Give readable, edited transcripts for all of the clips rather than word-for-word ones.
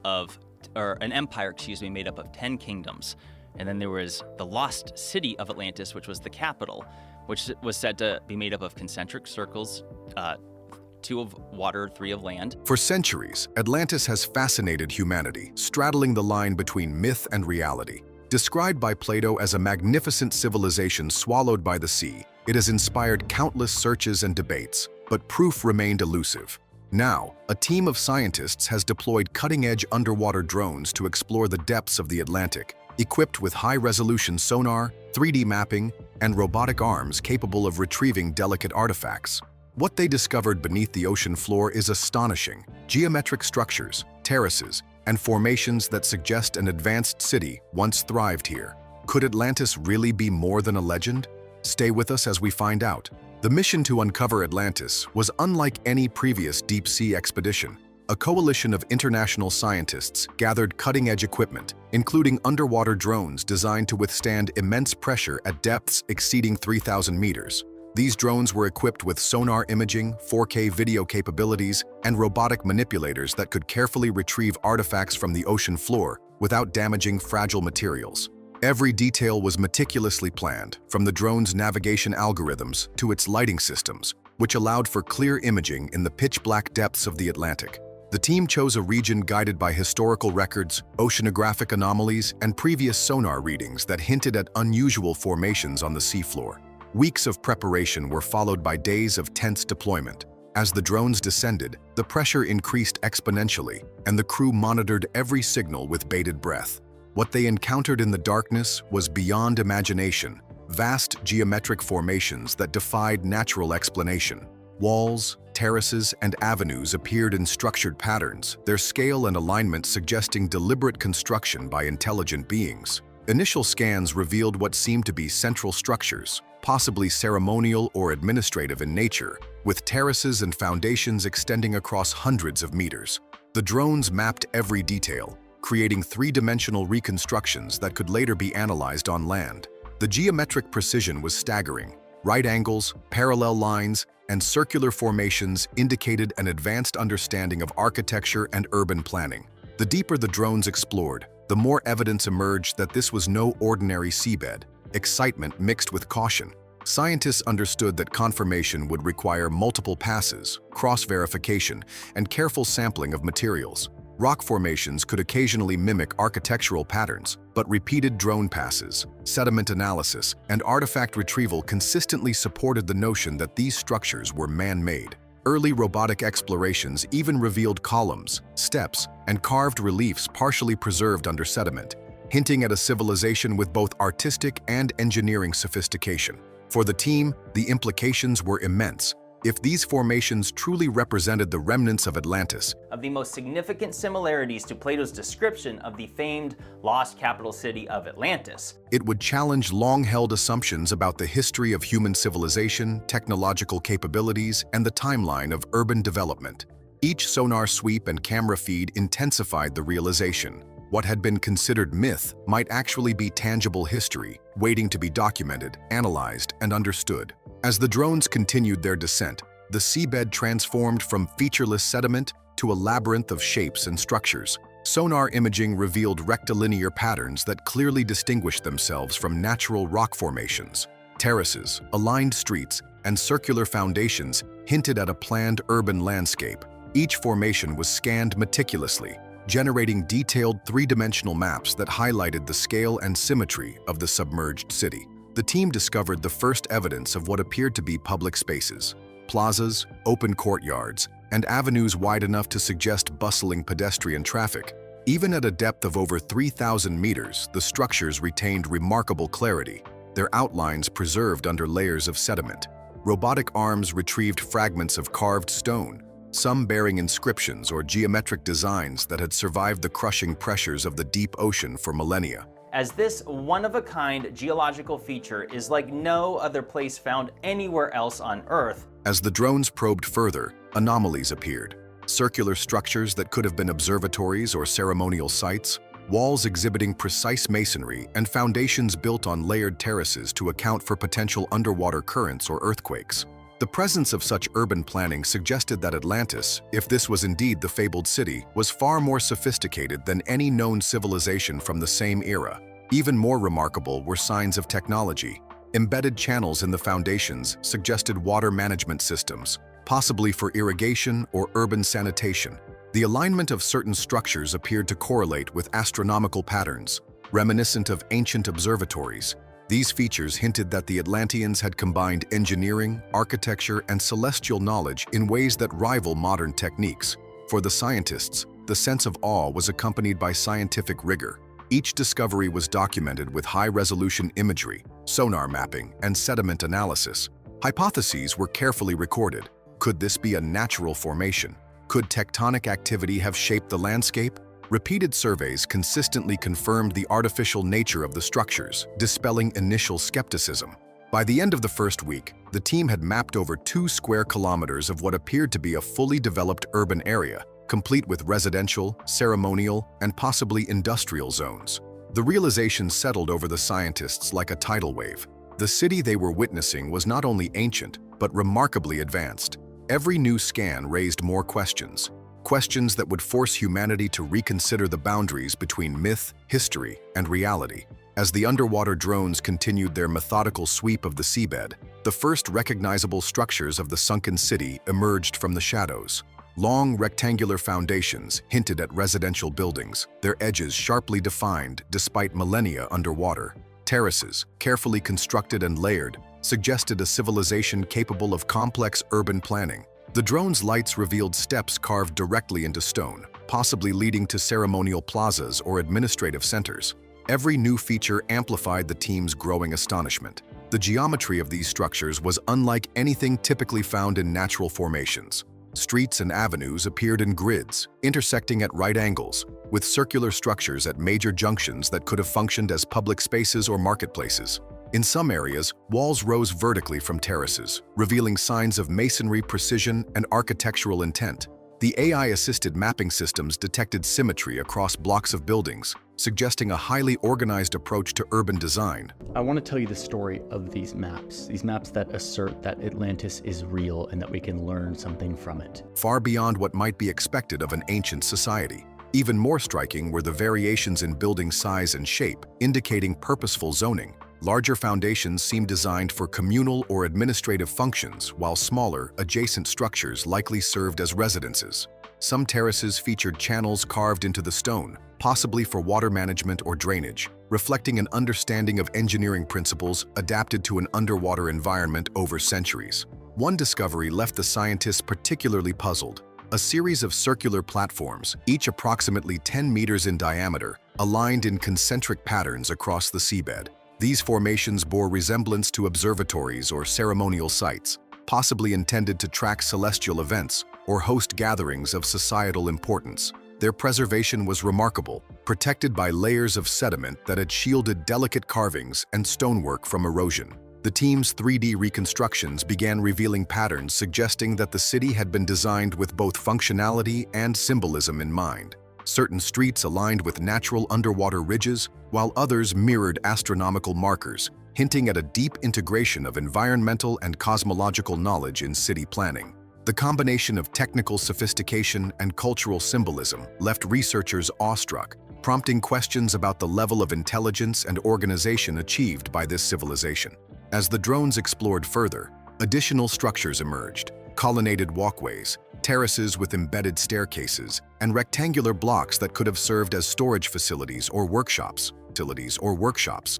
of, or an empire, excuse me, made up of 10 kingdoms. And then there was the lost city of Atlantis, which was the capital, which was said to be made up of concentric circles, 2 of water, 3 of land. For centuries, Atlantis has fascinated humanity, straddling the line between myth and reality. Described by Plato as a magnificent civilization swallowed by the sea, it has inspired countless searches and debates, but proof remained elusive. Now, a team of scientists has deployed cutting-edge underwater drones to explore the depths of the Atlantic, equipped with high-resolution sonar, 3D mapping, and robotic arms capable of retrieving delicate artifacts. What they discovered beneath the ocean floor is astonishing: geometric structures, terraces, and formations that suggest an advanced city once thrived here. Could Atlantis really be more than a legend? Stay with us as we find out. The mission to uncover Atlantis was unlike any previous deep-sea expedition. A coalition of international scientists gathered cutting-edge equipment, including underwater drones designed to withstand immense pressure at depths exceeding 3,000 meters. These drones were equipped with sonar imaging, 4K video capabilities, and robotic manipulators that could carefully retrieve artifacts from the ocean floor without damaging fragile materials. Every detail was meticulously planned, from the drone's navigation algorithms to its lighting systems, which allowed for clear imaging in the pitch-black depths of the Atlantic. The team chose a region guided by historical records, oceanographic anomalies, and previous sonar readings that hinted at unusual formations on the seafloor. Weeks of preparation were followed by days of tense deployment. As the drones descended, the pressure increased exponentially, and the crew monitored every signal with bated breath. What they encountered in the darkness was beyond imagination: vast geometric formations that defied natural explanation. Walls, terraces, and avenues appeared in structured patterns, their scale and alignment suggesting deliberate construction by intelligent beings. Initial scans revealed what seemed to be central structures, possibly ceremonial or administrative in nature, with terraces and foundations extending across hundreds of meters. The drones mapped every detail, creating 3-dimensional reconstructions that could later be analyzed on land. The geometric precision was staggering. Right angles, parallel lines, and circular formations indicated an advanced understanding of architecture and urban planning. The deeper the drones explored, the more evidence emerged that this was no ordinary seabed. Excitement mixed with caution. Scientists understood that confirmation would require multiple passes, cross-verification, and careful sampling of materials. Rock formations could occasionally mimic architectural patterns, but repeated drone passes, sediment analysis, and artifact retrieval consistently supported the notion that these structures were man-made. Early robotic explorations even revealed columns, steps, and carved reliefs partially preserved under sediment, hinting at a civilization with both artistic and engineering sophistication. For the team, the implications were immense. If these formations truly represented the remnants of Atlantis, Of the most significant similarities to Plato's description of the famed lost capital city of Atlantis, it would challenge long-held assumptions about the history of human civilization, technological capabilities, and the timeline of urban development. Each sonar sweep and camera feed intensified the realization. What had been considered myth might actually be tangible history, waiting to be documented, analyzed, and understood. As the drones continued their descent, the seabed transformed from featureless sediment to a labyrinth of shapes and structures. Sonar imaging revealed rectilinear patterns that clearly distinguished themselves from natural rock formations. Terraces, aligned streets, and circular foundations hinted at a planned urban landscape. Each formation was scanned meticulously, generating detailed 3-dimensional maps that highlighted the scale and symmetry of the submerged city. The team discovered the first evidence of what appeared to be public spaces: plazas, open courtyards, and avenues wide enough to suggest bustling pedestrian traffic. Even at a depth of over 3,000 meters, the structures retained remarkable clarity, their outlines preserved under layers of sediment. Robotic arms retrieved fragments of carved stone, some bearing inscriptions or geometric designs that had survived the crushing pressures of the deep ocean for millennia. as this one-of-a-kind geological feature is like no other place found anywhere else on Earth. As the drones probed further, anomalies appeared. Circular structures that could have been observatories or ceremonial sites, walls exhibiting precise masonry, and foundations built on layered terraces to account for potential underwater currents or earthquakes. The presence of such urban planning suggested that Atlantis, if this was indeed the fabled city, was far more sophisticated than any known civilization from the same era. Even more remarkable were signs of technology. Embedded channels in the foundations suggested water management systems, possibly for irrigation or urban sanitation. The alignment of certain structures appeared to correlate with astronomical patterns, reminiscent of ancient observatories. These features hinted that the Atlanteans had combined engineering, architecture, and celestial knowledge in ways that rival modern techniques. For the scientists, the sense of awe was accompanied by scientific rigor. Each discovery was documented with high-resolution imagery, sonar mapping, and sediment analysis. Hypotheses were carefully recorded. Could this be a natural formation? Could tectonic activity have shaped the landscape? Repeated surveys consistently confirmed the artificial nature of the structures, dispelling initial skepticism. By the end of the first week, the team had mapped over 2 square kilometers of what appeared to be a fully developed urban area, complete with residential, ceremonial, and possibly industrial zones. The realization settled over the scientists like a tidal wave. The city they were witnessing was not only ancient, but remarkably advanced. Every new scan raised more questions. Questions that would force humanity to reconsider the boundaries between myth, history, and reality. As the underwater drones continued their methodical sweep of the seabed, the first recognizable structures of the sunken city emerged from the shadows. Long rectangular foundations hinted at residential buildings, their edges sharply defined despite millennia underwater. Terraces, carefully constructed and layered, suggested a civilization capable of complex urban planning. The drone's lights revealed steps carved directly into stone, possibly leading to ceremonial plazas or administrative centers. Every new feature amplified the team's growing astonishment. The geometry of these structures was unlike anything typically found in natural formations. Streets and avenues appeared in grids, intersecting at right angles, with circular structures at major junctions that could have functioned as public spaces or marketplaces. In some areas, walls rose vertically from terraces, revealing signs of masonry precision and architectural intent. The AI-assisted mapping systems detected symmetry across blocks of buildings, suggesting a highly organized approach to urban design. I want to tell you the story of these maps that assert that Atlantis is real and that we can learn something from it. Far beyond what might be expected of an ancient society. Even more striking were the variations in building size and shape, indicating purposeful zoning. Larger foundations seemed designed for communal or administrative functions, while smaller, adjacent structures likely served as residences. Some terraces featured channels carved into the stone, possibly for water management or drainage, reflecting an understanding of engineering principles adapted to an underwater environment over centuries. One discovery left the scientists particularly puzzled. A series of circular platforms, each approximately 10 meters in diameter, aligned in concentric patterns across the seabed. These formations bore resemblance to observatories or ceremonial sites, possibly intended to track celestial events or host gatherings of societal importance. Their preservation was remarkable, protected by layers of sediment that had shielded delicate carvings and stonework from erosion. The team's 3D reconstructions began revealing patterns suggesting that the city had been designed with both functionality and symbolism in mind. Certain streets aligned with natural underwater ridges, while others mirrored astronomical markers, hinting at a deep integration of environmental and cosmological knowledge in city planning. The combination of technical sophistication and cultural symbolism left researchers awestruck, prompting questions about the level of intelligence and organization achieved by this civilization. As the drones explored further, additional structures emerged: colonnaded walkways, terraces with embedded staircases, and rectangular blocks that could have served as storage facilities or workshops.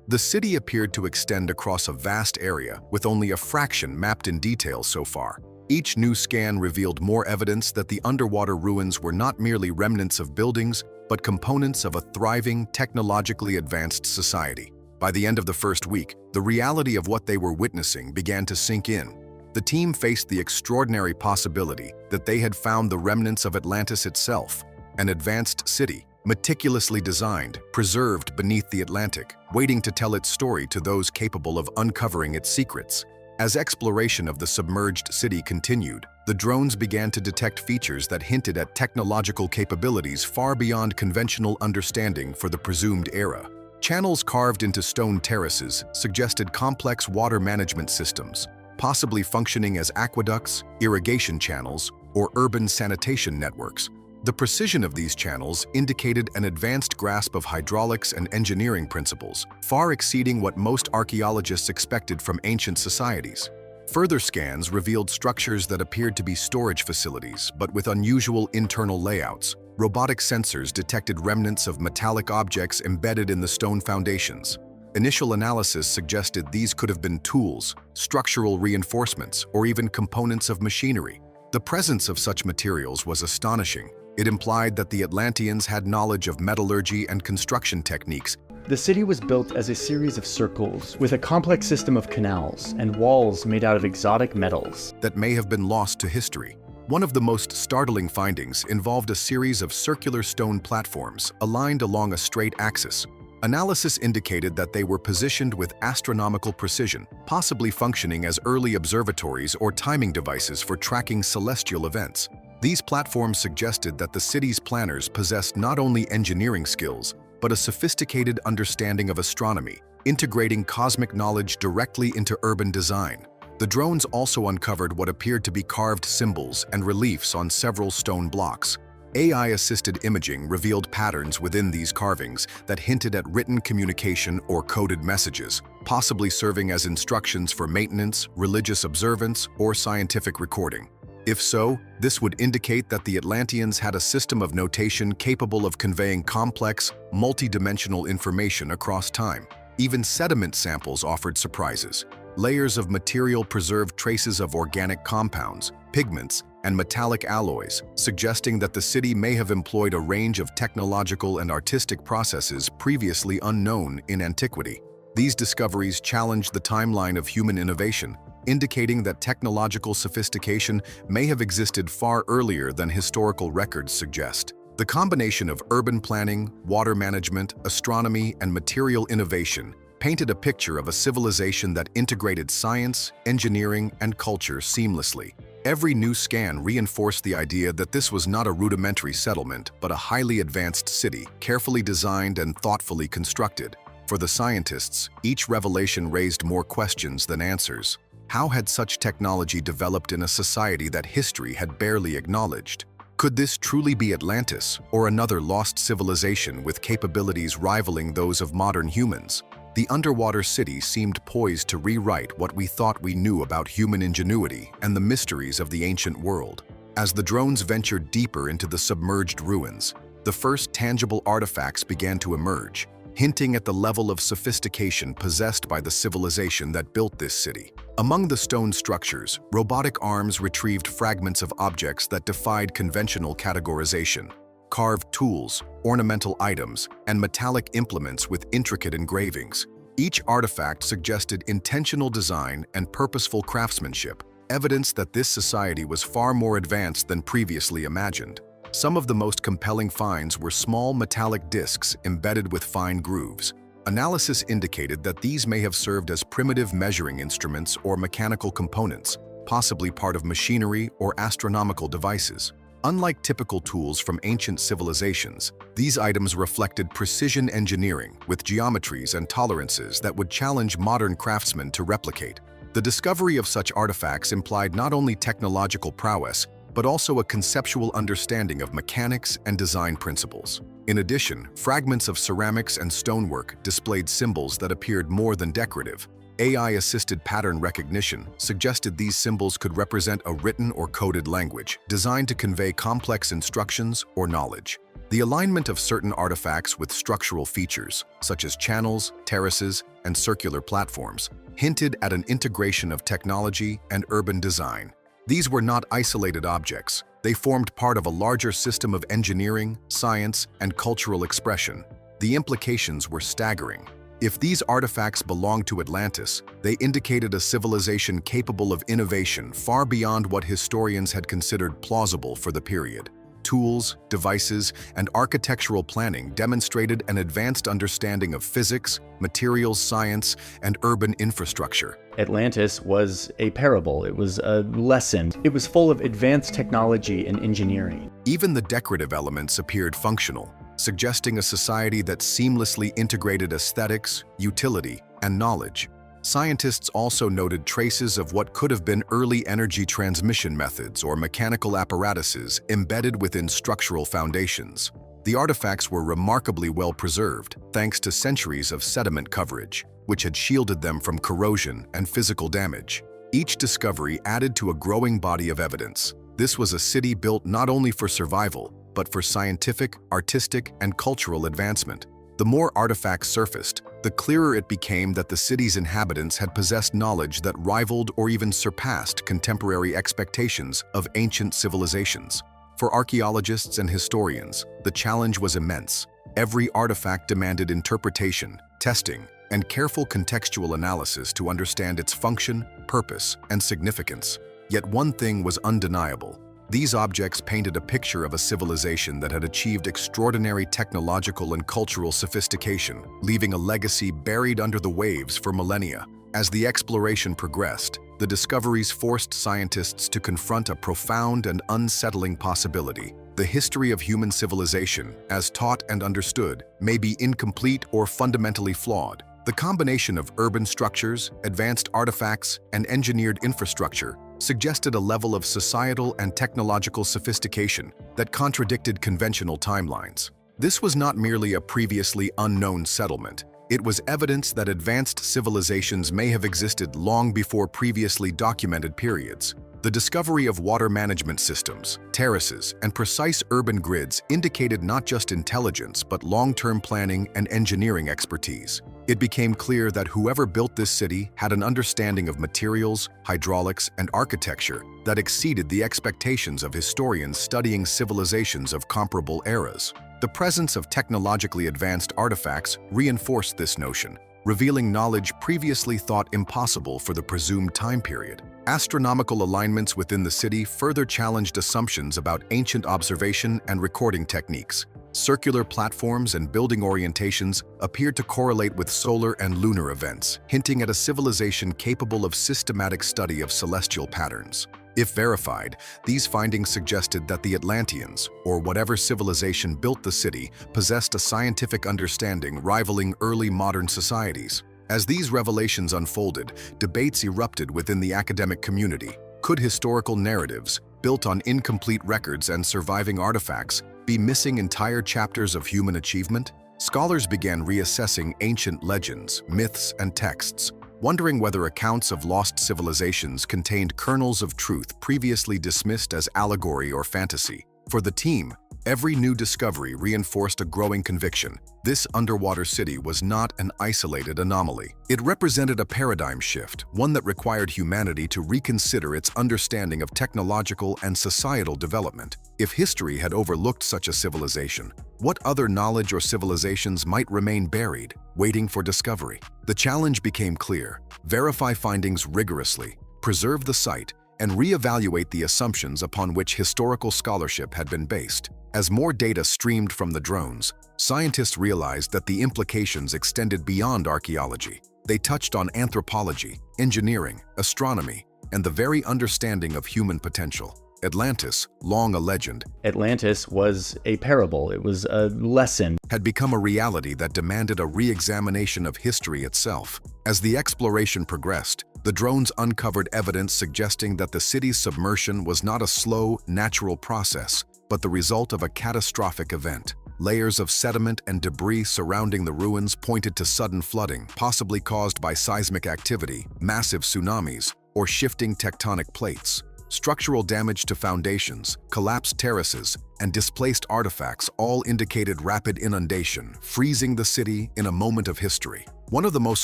The city appeared to extend across a vast area, with only a fraction mapped in detail so far. Each new scan revealed more evidence that the underwater ruins were not merely remnants of buildings, but components of a thriving, technologically advanced society. By the end of the first week, the reality of what they were witnessing began to sink in. The team faced the extraordinary possibility that they had found the remnants of Atlantis itself, an advanced city, meticulously designed, preserved beneath the Atlantic, waiting to tell its story to those capable of uncovering its secrets. As exploration of the submerged city continued, the drones began to detect features that hinted at technological capabilities far beyond conventional understanding for the presumed era. Channels carved into stone terraces suggested complex water management systems, possibly functioning as aqueducts, irrigation channels, or urban sanitation networks. The precision of these channels indicated an advanced grasp of hydraulics and engineering principles, far exceeding what most archaeologists expected from ancient societies. Further scans revealed structures that appeared to be storage facilities, but with unusual internal layouts. Robotic sensors detected remnants of metallic objects embedded in the stone foundations. Initial analysis suggested these could have been tools, structural reinforcements, or even components of machinery. The presence of such materials was astonishing. It implied that the Atlanteans had knowledge of metallurgy and construction techniques. The city was built as a series of circles, with a complex system of canals and walls made out of exotic metals that may have been lost to history. One of the most startling findings involved a series of circular stone platforms aligned along a straight axis. Analysis indicated that they were positioned with astronomical precision, possibly functioning as early observatories or timing devices for tracking celestial events. These platforms suggested that the city's planners possessed not only engineering skills, but a sophisticated understanding of astronomy, integrating cosmic knowledge directly into urban design. The drones also uncovered what appeared to be carved symbols and reliefs on several stone blocks. AI-assisted imaging revealed patterns within these carvings that hinted at written communication or coded messages, possibly serving as instructions for maintenance, religious observance, or scientific recording. If so, this would indicate that the Atlanteans had a system of notation capable of conveying complex, multi-dimensional information across time. Even sediment samples offered surprises. Layers of material preserved traces of organic compounds, pigments, and metallic alloys, suggesting that the city may have employed a range of technological and artistic processes previously unknown in antiquity. These discoveries challenged the timeline of human innovation, indicating that technological sophistication may have existed far earlier than historical records suggest. The combination of urban planning, water management, astronomy, and material innovation painted a picture of a civilization that integrated science, engineering, and culture seamlessly. Every new scan reinforced the idea that this was not a rudimentary settlement, but a highly advanced city, carefully designed and thoughtfully constructed. For the scientists, each revelation raised more questions than answers. How had such technology developed in a society that history had barely acknowledged? Could this truly be Atlantis, or another lost civilization with capabilities rivaling those of modern humans? The underwater city seemed poised to rewrite what we thought we knew about human ingenuity and the mysteries of the ancient world. As the drones ventured deeper into the submerged ruins, the first tangible artifacts began to emerge, hinting at the level of sophistication possessed by the civilization that built this city. Among the stone structures, robotic arms retrieved fragments of objects that defied conventional categorization. Carved tools, ornamental items, and metallic implements with intricate engravings. Each artifact suggested intentional design and purposeful craftsmanship, evidence that this society was far more advanced than previously imagined. Some of the most compelling finds were small metallic discs embedded with fine grooves. Analysis indicated that these may have served as primitive measuring instruments or mechanical components, possibly part of machinery or astronomical devices. Unlike typical tools from ancient civilizations, these items reflected precision engineering with geometries and tolerances that would challenge modern craftsmen to replicate. The discovery of such artifacts implied not only technological prowess, but also a conceptual understanding of mechanics and design principles. In addition, fragments of ceramics and stonework displayed symbols that appeared more than decorative. AI-assisted pattern recognition suggested these symbols could represent a written or coded language designed to convey complex instructions or knowledge. The alignment of certain artifacts with structural features, such as channels, terraces, and circular platforms, hinted at an integration of technology and urban design. These were not isolated objects. They formed part of a larger system of engineering, science, and cultural expression. The implications were staggering. If these artifacts belonged to Atlantis, they indicated a civilization capable of innovation far beyond what historians had considered plausible for the period. Tools, devices, and architectural planning demonstrated an advanced understanding of physics, materials science, and urban infrastructure. Atlantis was a parable. It was a lesson. It was full of advanced technology and engineering. Even the decorative elements appeared functional, suggesting a society that seamlessly integrated aesthetics, utility, and knowledge. Scientists also noted traces of what could have been early energy transmission methods or mechanical apparatuses embedded within structural foundations. The artifacts were remarkably well preserved, thanks to centuries of sediment coverage, which had shielded them from corrosion and physical damage. Each discovery added to a growing body of evidence. This was a city built not only for survival, but for scientific, artistic, and cultural advancement. The more artifacts surfaced, the clearer it became that the city's inhabitants had possessed knowledge that rivaled or even surpassed contemporary expectations of ancient civilizations. For archaeologists and historians, the challenge was immense. Every artifact demanded interpretation, testing, and careful contextual analysis to understand its function, purpose, and significance. Yet one thing was undeniable. These objects painted a picture of a civilization that had achieved extraordinary technological and cultural sophistication, leaving a legacy buried under the waves for millennia. As the exploration progressed, the discoveries forced scientists to confront a profound and unsettling possibility. The history of human civilization, as taught and understood, may be incomplete or fundamentally flawed. The combination of urban structures, advanced artifacts, and engineered infrastructure suggested a level of societal and technological sophistication that contradicted conventional timelines. This was not merely a previously unknown settlement. It was evidence that advanced civilizations may have existed long before previously documented periods. The discovery of water management systems, terraces, and precise urban grids indicated not just intelligence but long-term planning and engineering expertise. It became clear that whoever built this city had an understanding of materials, hydraulics, and architecture that exceeded the expectations of historians studying civilizations of comparable eras. The presence of technologically advanced artifacts reinforced this notion, revealing knowledge previously thought impossible for the presumed time period. Astronomical alignments within the city further challenged assumptions about ancient observation and recording techniques. Circular platforms and building orientations appeared to correlate with solar and lunar events, hinting at a civilization capable of systematic study of celestial patterns. If verified, these findings suggested that the Atlanteans, or whatever civilization built the city, possessed a scientific understanding rivaling early modern societies. As these revelations unfolded, debates erupted within the academic community. Could historical narratives, built on incomplete records and surviving artifacts, be missing entire chapters of human achievement? Scholars began reassessing ancient legends, myths, and texts, wondering whether accounts of lost civilizations contained kernels of truth previously dismissed as allegory or fantasy. For the team, every new discovery reinforced a growing conviction. This underwater city was not an isolated anomaly. It represented a paradigm shift, one that required humanity to reconsider its understanding of technological and societal development. If history had overlooked such a civilization, what other knowledge or civilizations might remain buried, waiting for discovery? The challenge became clear: verify findings rigorously, preserve the site, and reevaluate the assumptions upon which historical scholarship had been based. As more data streamed from the drones, scientists realized that the implications extended beyond archaeology. They touched on anthropology, engineering, astronomy, and the very understanding of human potential. Atlantis, long a legend, Atlantis was a parable. It was a lesson. Had become a reality that demanded a re-examination of history itself. As the exploration progressed, the drones uncovered evidence suggesting that the city's submersion was not a slow, natural process, but the result of a catastrophic event. Layers of sediment and debris surrounding the ruins pointed to sudden flooding, possibly caused by seismic activity, massive tsunamis, or shifting tectonic plates. Structural damage to foundations, collapsed terraces, and displaced artifacts all indicated rapid inundation, freezing the city in a moment of history. One of the most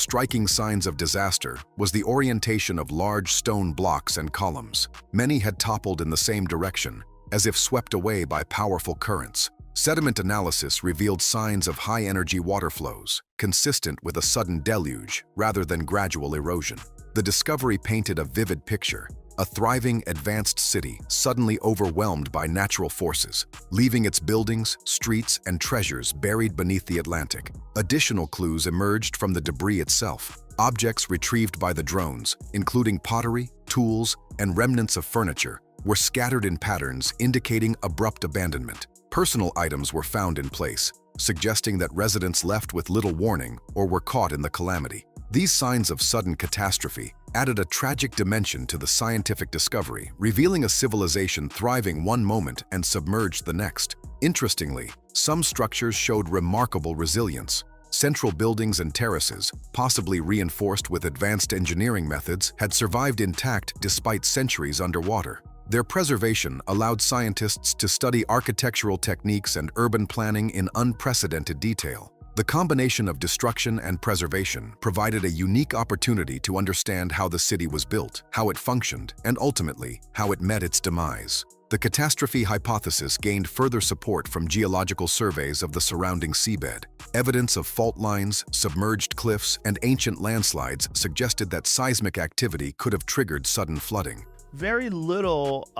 striking signs of disaster was the orientation of large stone blocks and columns. Many had toppled in the same direction, as if swept away by powerful currents. Sediment analysis revealed signs of high-energy water flows, consistent with a sudden deluge rather than gradual erosion. The discovery painted a vivid picture: a thriving, advanced city suddenly overwhelmed by natural forces, leaving its buildings, streets, and treasures buried beneath the Atlantic. Additional clues emerged from the debris itself. Objects retrieved by the drones, including pottery, tools, and remnants of furniture, were scattered in patterns indicating abrupt abandonment. Personal items were found in place, suggesting that residents left with little warning or were caught in the calamity. These signs of sudden catastrophe added a tragic dimension to the scientific discovery, revealing a civilization thriving one moment and submerged the next. Interestingly, some structures showed remarkable resilience. Central buildings and terraces, possibly reinforced with advanced engineering methods, had survived intact despite centuries underwater. Their preservation allowed scientists to study architectural techniques and urban planning in unprecedented detail. The combination of destruction and preservation provided a unique opportunity to understand how the city was built, how it functioned, and ultimately, how it met its demise. The catastrophe hypothesis gained further support from geological surveys of the surrounding seabed. Evidence of fault lines, submerged cliffs, and ancient landslides suggested that seismic activity could have triggered sudden flooding. Very little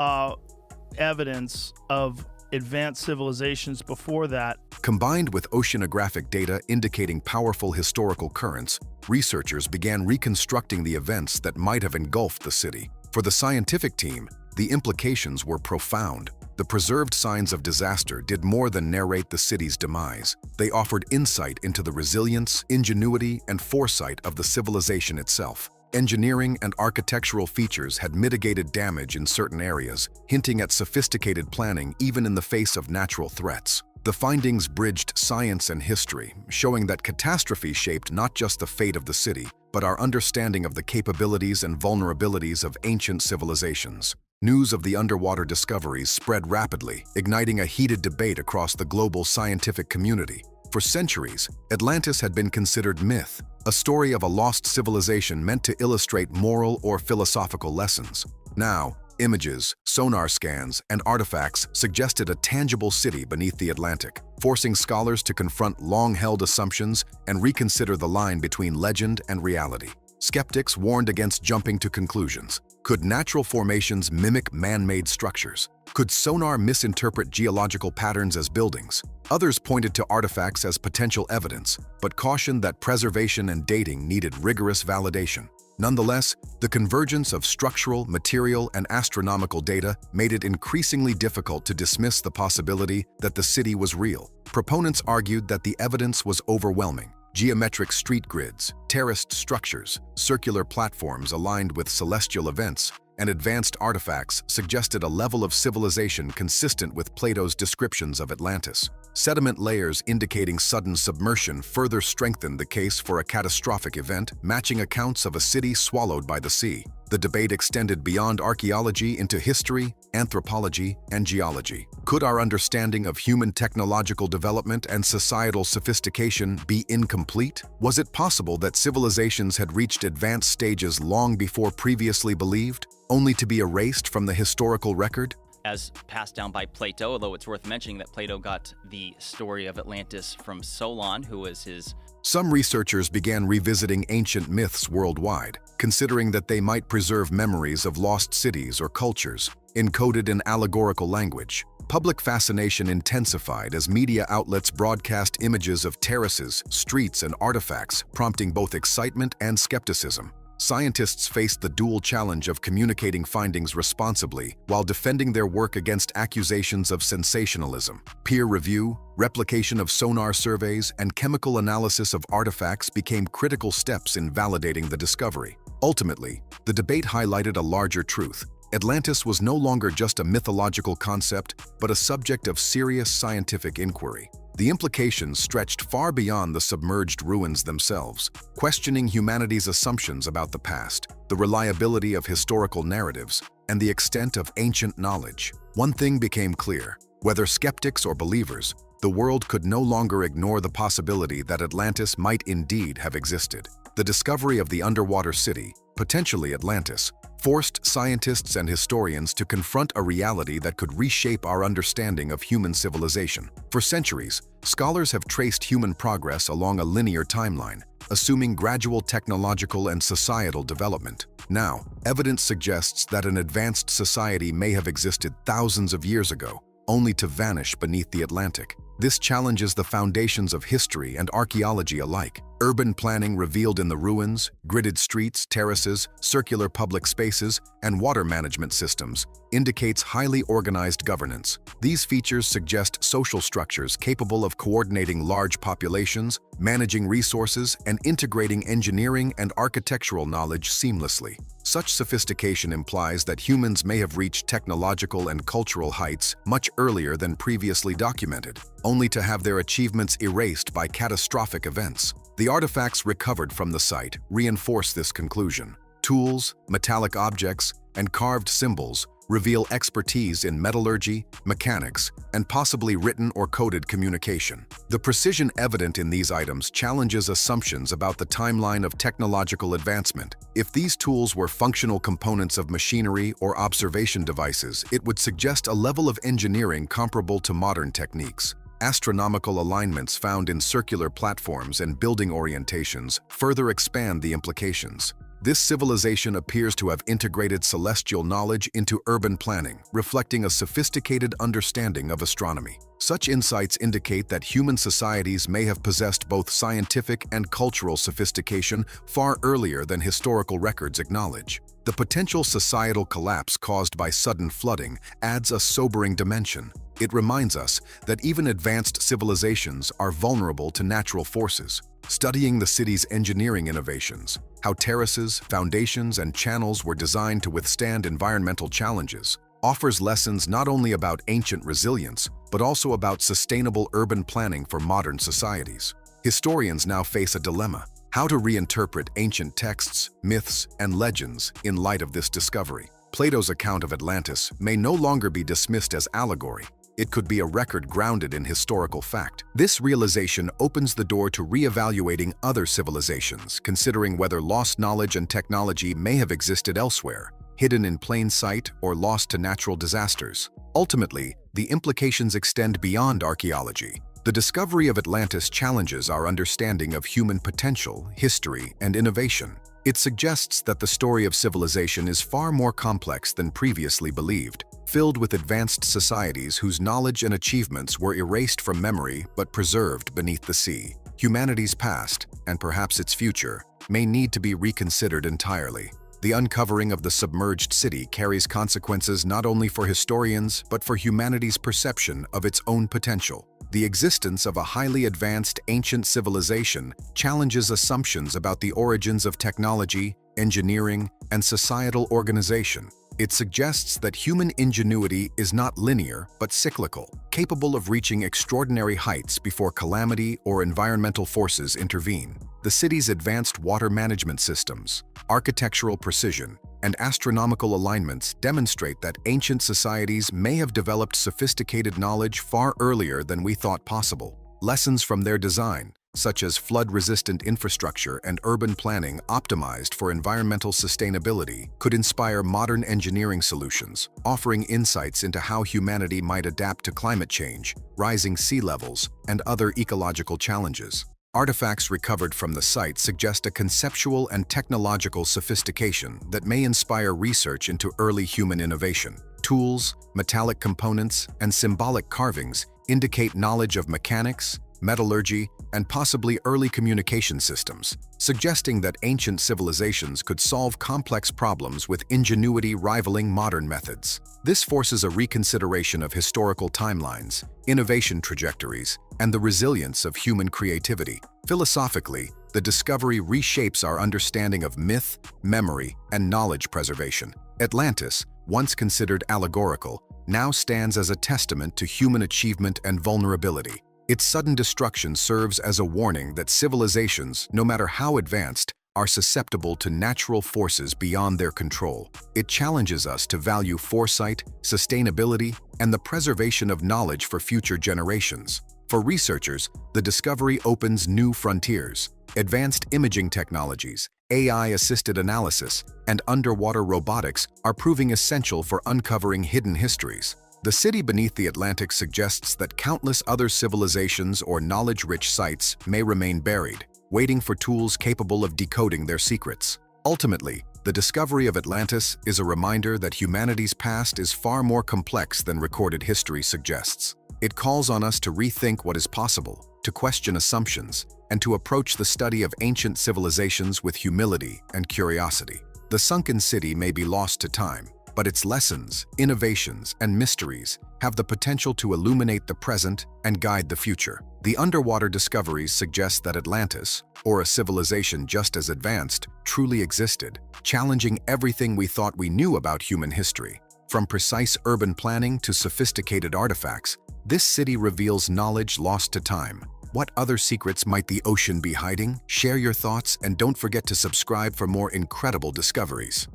evidence of advanced civilizations before that. Combined with oceanographic data indicating powerful historical currents, researchers began reconstructing the events that might have engulfed the city. For the scientific team, the implications were profound. The preserved signs of disaster did more than narrate the city's demise. They offered insight into the resilience, ingenuity, and foresight of the civilization itself. Engineering and architectural features had mitigated damage in certain areas, hinting at sophisticated planning even in the face of natural threats. The findings bridged science and history, showing that catastrophe shaped not just the fate of the city, but our understanding of the capabilities and vulnerabilities of ancient civilizations. News of the underwater discoveries spread rapidly, igniting a heated debate across the global scientific community. For centuries, Atlantis had been considered myth, a story of a lost civilization meant to illustrate moral or philosophical lessons. Now, images, sonar scans, and artifacts suggested a tangible city beneath the Atlantic, forcing scholars to confront long-held assumptions and reconsider the line between legend and reality. Skeptics warned against jumping to conclusions. Could natural formations mimic man-made structures? Could sonar misinterpret geological patterns as buildings? Others pointed to artifacts as potential evidence, but cautioned that preservation and dating needed rigorous validation. Nonetheless, the convergence of structural, material, and astronomical data made it increasingly difficult to dismiss the possibility that the city was real. Proponents argued that the evidence was overwhelming. Geometric street grids, terraced structures, circular platforms aligned with celestial events, and advanced artifacts suggested a level of civilization consistent with Plato's descriptions of Atlantis. Sediment layers indicating sudden submersion further strengthened the case for a catastrophic event, matching accounts of a city swallowed by the sea. The debate extended beyond archaeology into history, anthropology, and geology. Could our understanding of human technological development and societal sophistication be incomplete? Was it possible that civilizations had reached advanced stages long before previously believed, only to be erased from the historical record? As passed down by Plato, although it's worth mentioning that Plato got the story of Atlantis from Solon, who was his... Some researchers began revisiting ancient myths worldwide, considering that they might preserve memories of lost cities or cultures, encoded in allegorical language. Public fascination intensified as media outlets broadcast images of terraces, streets, and artifacts, prompting both excitement and skepticism. Scientists faced the dual challenge of communicating findings responsibly while defending their work against accusations of sensationalism. Peer review, replication of sonar surveys, and chemical analysis of artifacts became critical steps in validating the discovery. Ultimately, the debate highlighted a larger truth. Atlantis was no longer just a mythological concept, but a subject of serious scientific inquiry. The implications stretched far beyond the submerged ruins themselves, questioning humanity's assumptions about the past, the reliability of historical narratives, and the extent of ancient knowledge. One thing became clear: whether skeptics or believers, the world could no longer ignore the possibility that Atlantis might indeed have existed. The discovery of the underwater city, potentially Atlantis, forced scientists and historians to confront a reality that could reshape our understanding of human civilization. For centuries, scholars have traced human progress along a linear timeline, assuming gradual technological and societal development. Now, evidence suggests that an advanced society may have existed thousands of years ago, only to vanish beneath the Atlantic. This challenges the foundations of history and archaeology alike. Urban planning revealed in the ruins, gridded streets, terraces, circular public spaces, and water management systems indicates highly organized governance. These features suggest social structures capable of coordinating large populations, managing resources, and integrating engineering and architectural knowledge seamlessly. Such sophistication implies that humans may have reached technological and cultural heights much earlier than previously documented, only to have their achievements erased by catastrophic events. The artifacts recovered from the site reinforce this conclusion. Tools, metallic objects, and carved symbols reveal expertise in metallurgy, mechanics, and possibly written or coded communication. The precision evident in these items challenges assumptions about the timeline of technological advancement. If these tools were functional components of machinery or observation devices, it would suggest a level of engineering comparable to modern techniques. Astronomical alignments found in circular platforms and building orientations further expand the implications. This civilization appears to have integrated celestial knowledge into urban planning, reflecting a sophisticated understanding of astronomy. Such insights indicate that human societies may have possessed both scientific and cultural sophistication far earlier than historical records acknowledge. The potential societal collapse caused by sudden flooding adds a sobering dimension. It reminds us that even advanced civilizations are vulnerable to natural forces. Studying the city's engineering innovations, how terraces, foundations, and channels were designed to withstand environmental challenges, offers lessons not only about ancient resilience, but also about sustainable urban planning for modern societies. Historians now face a dilemma: how to reinterpret ancient texts, myths, and legends in light of this discovery. Plato's account of Atlantis may no longer be dismissed as allegory. It could be a record grounded in historical fact. This realization opens the door to reevaluating other civilizations, considering whether lost knowledge and technology may have existed elsewhere, hidden in plain sight or lost to natural disasters. Ultimately, the implications extend beyond archaeology. The discovery of Atlantis challenges our understanding of human potential, history, and innovation. It suggests that the story of civilization is far more complex than previously believed, filled with advanced societies whose knowledge and achievements were erased from memory but preserved beneath the sea. Humanity's past, and perhaps its future, may need to be reconsidered entirely. The uncovering of the submerged city carries consequences not only for historians but for humanity's perception of its own potential. The existence of a highly advanced ancient civilization challenges assumptions about the origins of technology, engineering, and societal organization. It suggests that human ingenuity is not linear but cyclical, capable of reaching extraordinary heights before calamity or environmental forces intervene. The city's advanced water management systems, architectural precision, and astronomical alignments demonstrate that ancient societies may have developed sophisticated knowledge far earlier than we thought possible. Lessons from their design, such as flood-resistant infrastructure and urban planning optimized for environmental sustainability, could inspire modern engineering solutions, offering insights into how humanity might adapt to climate change, rising sea levels, and other ecological challenges. Artifacts recovered from the site suggest a conceptual and technological sophistication that may inspire research into early human innovation. Tools, metallic components, and symbolic carvings indicate knowledge of mechanics, metallurgy, and possibly early communication systems, suggesting that ancient civilizations could solve complex problems with ingenuity rivaling modern methods. This forces a reconsideration of historical timelines, innovation trajectories, and the resilience of human creativity. Philosophically, the discovery reshapes our understanding of myth, memory, and knowledge preservation. Atlantis, once considered allegorical, now stands as a testament to human achievement and vulnerability. Its sudden destruction serves as a warning that civilizations, no matter how advanced, are susceptible to natural forces beyond their control. It challenges us to value foresight, sustainability, and the preservation of knowledge for future generations. For researchers, the discovery opens new frontiers. Advanced imaging technologies, AI-assisted analysis, and underwater robotics are proving essential for uncovering hidden histories. The city beneath the Atlantic suggests that countless other civilizations or knowledge-rich sites may remain buried, waiting for tools capable of decoding their secrets. Ultimately, the discovery of Atlantis is a reminder that humanity's past is far more complex than recorded history suggests. It calls on us to rethink what is possible, to question assumptions, and to approach the study of ancient civilizations with humility and curiosity. The sunken city may be lost to time, but its lessons, innovations, and mysteries have the potential to illuminate the present and guide the future. The underwater discoveries suggest that Atlantis, or a civilization just as advanced, truly existed, challenging everything we thought we knew about human history. From precise urban planning to sophisticated artifacts, this city reveals knowledge lost to time. What other secrets might the ocean be hiding? Share your thoughts and don't forget to subscribe for more incredible discoveries.